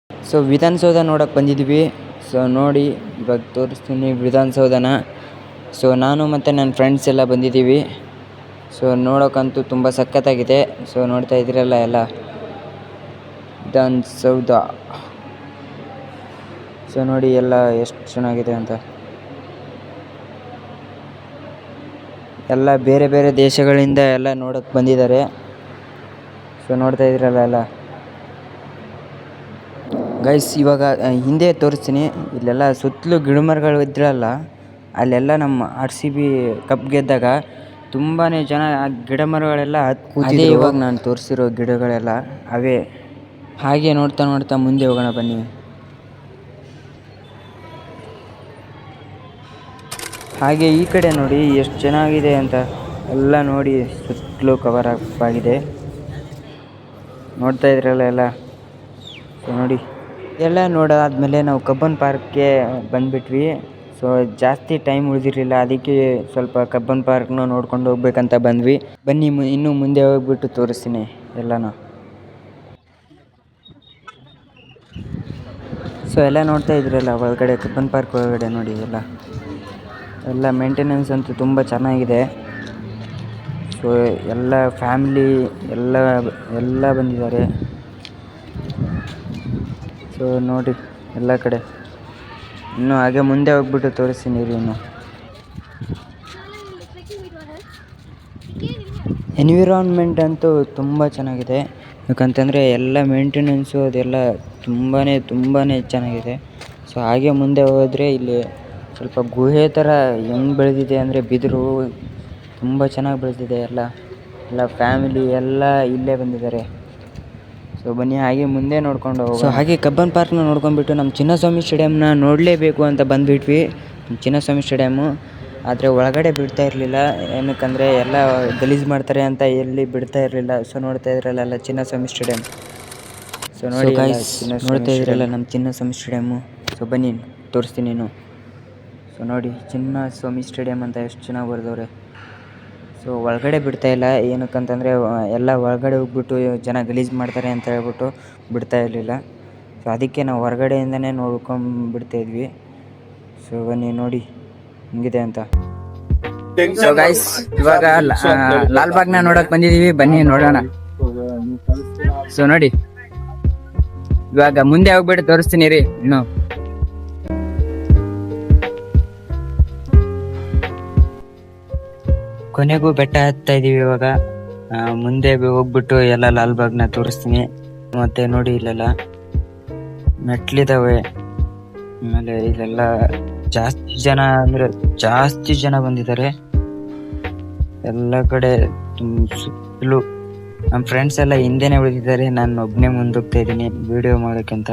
So Vidhana Soudha ನೋಡೋಕೆ ಬಂದಿದ್ವಿ. So ನೋಡಿ ಇವಾಗ ತೋರಿಸ್ತೀನಿ ವಿಧಾನಸೌಧನ. ಸೊ ನಾನು ಮತ್ತು ನನ್ನ ಫ್ರೆಂಡ್ಸ್ ಎಲ್ಲ ಬಂದಿದ್ದೀವಿ. ಸೊ ನೋಡೋಕ್ಕಂತೂ ತುಂಬ ಸಖತ್ತಾಗಿದೆ. ಸೊ ನೋಡ್ತಾ ಇದ್ದೀರಲ್ಲ ಎಲ್ಲ ವಿಧಾನಸೌಧ. ಸೊ ನೋಡಿ ಎಲ್ಲ ಎಷ್ಟು ಚೆನ್ನಾಗಿದೆ ಅಂತ. ಎಲ್ಲ ಬೇರೆ ಬೇರೆ ದೇಶಗಳಿಂದ ಎಲ್ಲ ನೋಡೋಕ್ಕೆ ಬಂದಿದ್ದಾರೆ. ಸೊ ನೋಡ್ತಾ ಇದ್ದೀರಲ್ಲ ಎಲ್ಲ ಗೈಸ್. ಇವಾಗ ಹಿಂದೆ ತೋರಿಸ್ತೀನಿ. ಇಲ್ಲೆಲ್ಲ ಸುತ್ತಲೂ ಗಿಡಮರಗಳು ಇದ್ರಲ್ಲ, ಅಲ್ಲೆಲ್ಲ ನಮ್ಮ RCB ಕಪ್ ಗೆದ್ದಾಗ ತುಂಬಾ ಜನ ಆ ಗಿಡ ಮರಗಳೆಲ್ಲ ಕೂತಿದ್ರು. ಇವಾಗ ನಾನು ತೋರಿಸಿರೋ ಗಿಡಗಳೆಲ್ಲ ಅವೇ. ಹಾಗೆ ನೋಡ್ತಾ ನೋಡ್ತಾ ಮುಂದೆ ಹೋಗೋಣ ಬನ್ನಿ. ಹಾಗೆ ಈ ಕಡೆ ನೋಡಿ ಎಷ್ಟು ಚೆನ್ನಾಗಿದೆ ಅಂತ. ಎಲ್ಲ ನೋಡಿ ಸುತ್ತಲೂ ಕವರ್ ಅಪ್ ಆಗಿದೆ. ನೋಡ್ತಾ ಇದ್ರಲ್ಲ ಎಲ್ಲ. ಸೊ ನೋಡಿ ಎಲ್ಲ ನೋಡಾದ್ಮೇಲೆ ನಾವು ಕಬ್ಬನ್ ಪಾರ್ಕ್ಗೆ ಬಂದುಬಿಟ್ವಿ. ಸೊ ಜಾಸ್ತಿ ಟೈಮ್ ಉಳಿದಿರಲಿಲ್ಲ, ಅದಕ್ಕೆ ಸ್ವಲ್ಪ ಕಬ್ಬನ್ ಪಾರ್ಕ್ನ ನೋಡ್ಕೊಂಡು ಹೋಗ್ಬೇಕಂತ ಬಂದ್ವಿ. ಬನ್ನಿ ಇನ್ನೂ ಮುಂದೆ ಹೋಗ್ಬಿಟ್ಟು ತೋರಿಸ್ತೀನಿ ಎಲ್ಲನೂ. ಸೊ ಎಲ್ಲ ನೋಡ್ತಾ ಇದ್ರಲ್ಲ ಒಳಗಡೆ ಕಬ್ಬನ್ ಪಾರ್ಕ್ ಒಳಗಡೆ ನೋಡಿ ಎಲ್ಲ ಮೇಂಟೆನೆನ್ಸ್ ಅಂತೂ ತುಂಬ ಚೆನ್ನಾಗಿದೆ. ಸೊ ಎಲ್ಲ ಫ್ಯಾಮ್ಲಿ ಎಲ್ಲ ಬಂದಿದ್ದಾರೆ. ಸೊ ನೋಡಿ ಎಲ್ಲ ಕಡೆ. ಇನ್ನು ಹಾಗೆ ಮುಂದೆ ಹೋಗ್ಬಿಟ್ಟು ತೋರಿಸ್ತೀನಿ ಇನ್ನು. ಎನ್ವಿರಾನ್ಮೆಂಟ್ ಅಂತೂ ತುಂಬ ಚೆನ್ನಾಗಿದೆ. ಯಾಕಂತಂದರೆ ಎಲ್ಲ ಮೇಂಟೆನೆನ್ಸು ಅದೆಲ್ಲ ತುಂಬಾ ಚೆನ್ನಾಗಿದೆ. ಸೊ ಹಾಗೆ ಮುಂದೆ ಹೋದರೆ ಇಲ್ಲಿ ಸ್ವಲ್ಪ ಗುಹೆ ಥರ ಹೆಂಗೆ ಬೆಳೆದಿದೆ ಅಂದರೆ ಬಿದಿರು ತುಂಬ ಚೆನ್ನಾಗಿ ಬೆಳೆದಿದೆ. ಎಲ್ಲ ಫ್ಯಾಮಿಲಿ ಎಲ್ಲ ಇಲ್ಲೇ ಬಂದಿದ್ದಾರೆ. ಸೊ ಬನ್ನಿ ಹಾಗೆ ಮುಂದೆ ನೋಡ್ಕೊಂಡು ಹೋಗೋಣ. ಸೊ ಹಾಗೆ ಕಬ್ಬನ್ ಪಾರ್ಕ್ನ ನೋಡ್ಕೊಂಡ್ಬಿಟ್ಟು ನಮ್ಮ ಚಿನ್ನಸ್ವಾಮಿ ಸ್ಟೇಡಿಯಮ್ನ ನೋಡಲೇಬೇಕು ಅಂತ ಬಂದುಬಿಟ್ವಿ. ಚಿನ್ನಸ್ವಾಮಿ ಸ್ಟೇಡಿಯಮ್ಮು ಆದರೆ ಒಳಗಡೆ ಬಿಡ್ತಾ ಇರಲಿಲ್ಲ. ಏನಕ್ಕಂದರೆ ಎಲ್ಲ ಗಲೀಜು ಮಾಡ್ತಾರೆ ಅಂತ ಎಲ್ಲಿ ಬಿಡ್ತಾ ಇರಲಿಲ್ಲ. ಸೊ ನೋಡ್ತಾ ಇದ್ರಲ್ಲ ಎಲ್ಲ ಚಿನ್ನಸ್ವಾಮಿ ಸ್ಟೇಡಿಯಮ್. ಸೊ ನೋಡಿ ನೋಡ್ತಾ ಇದ್ರಲ್ಲ ನಮ್ಮ ಚಿನ್ನಸ್ವಾಮಿ ಸ್ಟೇಡಿಯಮ್ಮು. ಸೊ ಬನ್ನಿ ತೋರಿಸ್ತೀನಿ ಇನ್ನು. ಸೊ ನೋಡಿ ಚಿನ್ನಸ್ವಾಮಿ ಸ್ಟೇಡಿಯಮ್ ಅಂತ ಎಷ್ಟು ಚೆನ್ನಾಗಿ ಬರೆದವ್ರೆ. ಸೊ ಒಳಗಡೆ ಬಿಡ್ತಾ ಇಲ್ಲ. ಏನಕ್ಕಂತಂದರೆ ಎಲ್ಲ ಒಳಗಡೆ ಹೋಗ್ಬಿಟ್ಟು ಜನ ಗಲೀಜು ಮಾಡ್ತಾರೆ ಅಂತ ಹೇಳ್ಬಿಟ್ಟು ಬಿಡ್ತಾ ಇರಲಿಲ್ಲ. ಸೊ ಅದಕ್ಕೆ ನಾವು ಹೊರಗಡೆಯಿಂದನೇ ನೋಡ್ಕೊಂಡ್ಬಿಡ್ತಾಯಿದ್ವಿ. ಸೊ ಬನ್ನಿ ನೋಡಿ ಹೆಂಗಿದೆ ಅಂತ. ಸೊ ಗೈಸ್ ಇವಾಗ ಲಾಲ್ಬಾಗ್ನ ನೋಡಕ್ ಬಂದಿದೀವಿ. ಬನ್ನಿ ನೋಡೋಣ. ಸೊ ನೋಡಿ ಇವಾಗ ಮುಂದೆ ಹೋಗ್ಬಿಟ್ಟು ತೋರಿಸ್ತೀನಿ ರೀ ಇನ್ನು. ಕೊನೆಗೂ ಬೆಟ್ಟ ಹತ್ತಾ ಇದೀವಿ ಇವಾಗ. ಮುಂದೆ ಹೋಗ್ಬಿಟ್ಟು ಎಲ್ಲ ಲಾಲ್ಬಾಗ್ನ ತೋರಿಸ್ತೀನಿ. ಮತ್ತೆ ನೋಡಿ ಇಲ್ಲೆಲ್ಲ ಮೆಟ್ಲಿದಾವೆ. ಆಮೇಲೆ ಇಲ್ಲೆಲ್ಲ ಜಾಸ್ತಿ ಜನ ಬಂದಿದ್ದಾರೆ. ಎಲ್ಲ ಕಡೆ ಸುತ್ತಲೂ ನಮ್ಮ ಫ್ರೆಂಡ್ಸ್ ಎಲ್ಲ ಹಿಂದೆನೆ ಉಳಿದಿದ್ದಾರೆ. ನಾನು ಒಬ್ಬನೇ ಮುಂದೋಗ್ತಾ ಇದ್ದೀನಿ ವಿಡಿಯೋ ಮಾಡೋಕ್ಕಂತ.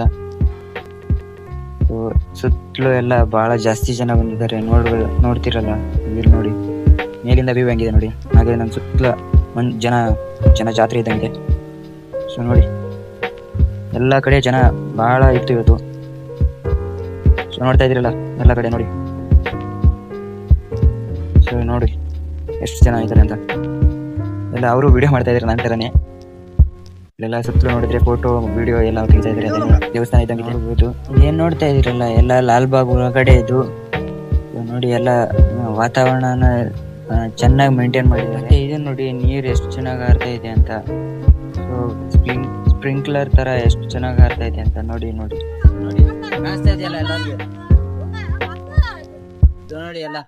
ಸುತ್ತಲೂ ಎಲ್ಲ ಬಹಳ ಜಾಸ್ತಿ ಜನ ಬಂದಿದ್ದಾರೆ. ನೋಡ್ತಿರಲ್ಲ ಇಲ್ಲಿ ನೋಡಿ, ಮೇಲಿಂದ ವ್ಯೂ ಹೆಂಗಿದೆ ನೋಡಿ. ಹಾಗೆ ನಮ್ಮ ಸುತ್ತಲ ಜನ ಜಾತ್ರೆ ಇದ್ದಂಗೆ. ಸೊ ನೋಡಿ ಎಲ್ಲ ಕಡೆ ಜನ ಬಹಳ ಇತ್ತು ಇವತ್ತು. ಸೊ ನೋಡ್ತಾ ಇದ್ರಲ್ಲ ಎಲ್ಲ ಕಡೆ ನೋಡಿ. ಸೊ ನೋಡಿ ಎಷ್ಟು ಜನ ಇದ್ದಾರೆ ಅಂತ. ಎಲ್ಲ ಅವರು ವಿಡಿಯೋ ಮಾಡ್ತಾ ಇದ್ದಾರೆ ನನ್ನ ಥರನೇ. ಇಲ್ಲೆಲ್ಲ ಸುತ್ತಲೂ ನೋಡಿದ್ರೆ ಫೋಟೋ ವಿಡಿಯೋ ಎಲ್ಲ ತೆಗಿತಾ ಇದ್ದಾರೆ. ಅದನ್ನು ದೇವಸ್ಥಾನ ಇದ್ದಂಗೆ ನೋಡ್ಬೋದು. ಏನು ನೋಡ್ತಾ ಇದ್ದೀರಲ್ಲ ಎಲ್ಲ ಲಾಲ್ಬಾಗ್ ಒಳಗಡೆ ಇದು. ನೋಡಿ ಎಲ್ಲ ವಾತಾವರಣನ ಚೆನ್ನಾಗಿ ಮೇಂಟೈನ್ ಮಾಡಿದ್ದಾರೆ. ಇದು ನೋಡಿ ನೀರು ಎಷ್ಟು ಚೆನ್ನಾಗಿ ಹಾರ್ತಾ ಇದೆ ಅಂತ. ಸೊ ಸ್ಪ್ರಿಂಕ್ಲರ್ ಥರ ಎಷ್ಟು ಚೆನ್ನಾಗಿ ಹಾರ್ತಾ ಇದೆ ಅಂತ ನೋಡಿ ಕಾಣಿಸ್ತಾ ಇದೆಯಲ್ಲ ಎಲ್ಲರಿಗೂ. ನೋಡಿ ಎಲ್ಲ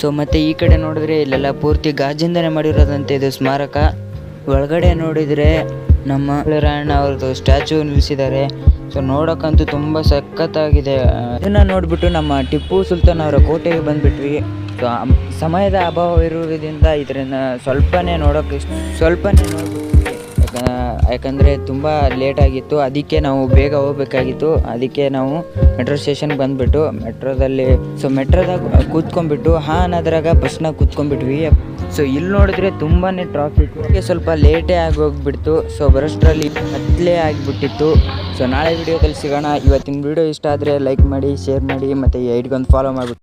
ಸೊ ಮತ್ತೆ ಈ ಕಡೆ ನೋಡಿದ್ರೆ ಇಲ್ಲೆಲ್ಲ ಪೂರ್ತಿ ಗಾಜಿಂದನೇ ಮಾಡಿರೋದಂತೆ ಇದು ಸ್ಮಾರಕ. ಒಳಗಡೆ ನೋಡಿದರೆ ನಮ್ಮ ರಾಯಣ್ಣ ಅವ್ರದ್ದು ಸ್ಟ್ಯಾಚು ನಿಲ್ಲಿಸಿದ್ದಾರೆ. ಸೊ ನೋಡೋಕ್ಕಂತೂ ತುಂಬ ಸಖತ್ತಾಗಿದೆ. ಇದನ್ನು ನೋಡಿಬಿಟ್ಟು ನಮ್ಮ ಟಿಪ್ಪು ಸುಲ್ತಾನ್ ಅವರ ಕೋಟೆಗೆ ಬಂದುಬಿಟ್ವಿ. ಸೊ ಸಮಯದ ಅಭಾವ ಇರುವುದರಿಂದ ಇದನ್ನು ಸ್ವಲ್ಪನೇ ನೋಡ್ಬಿಟ್ವಿ. ಯಾಕಂದರೆ ತುಂಬ ಲೇಟಾಗಿತ್ತು. ಅದಕ್ಕೆ ನಾವು ಬೇಗ ಹೋಗ್ಬೇಕಾಗಿತ್ತು. ಅದಕ್ಕೆ ನಾವು ಮೆಟ್ರೋ ಸ್ಟೇಷನ್ಗೆ ಬಂದುಬಿಟ್ಟು ಮೆಟ್ರೋದಾಗ ಕೂತ್ಕೊಂಡ್ಬಿಟ್ಟು ಅನ್ನೋದ್ರಾಗ ಬಸ್ನಾಗ ಕೂತ್ಕೊಂಡ್ಬಿಟ್ವಿ. ಸೊ ಇಲ್ಲಿ ನೋಡಿದ್ರೆ ತುಂಬಾ ಟ್ರಾಫಿಕ್, ಸ್ವಲ್ಪ ಲೇಟೇ ಆಗೋಗ್ಬಿಡ್ತು. ಸೊ ಬರೋಷ್ಟರಲ್ಲಿ ಕತ್ಲೇ ಆಗಿಬಿಟ್ಟಿತ್ತು. ಸೊ ನಾಳೆ ವಿಡಿಯೋದಲ್ಲಿ ಸಿಗೋಣ. ಇವತ್ತಿನ ವಿಡಿಯೋ ಇಷ್ಟ ಆದರೆ ಲೈಕ್ ಮಾಡಿ, ಶೇರ್ ಮಾಡಿ, ಮತ್ತು ಐಡಿಗೊಂದು ಫಾಲೋ ಮಾಡಿಬಿಟ್ಟು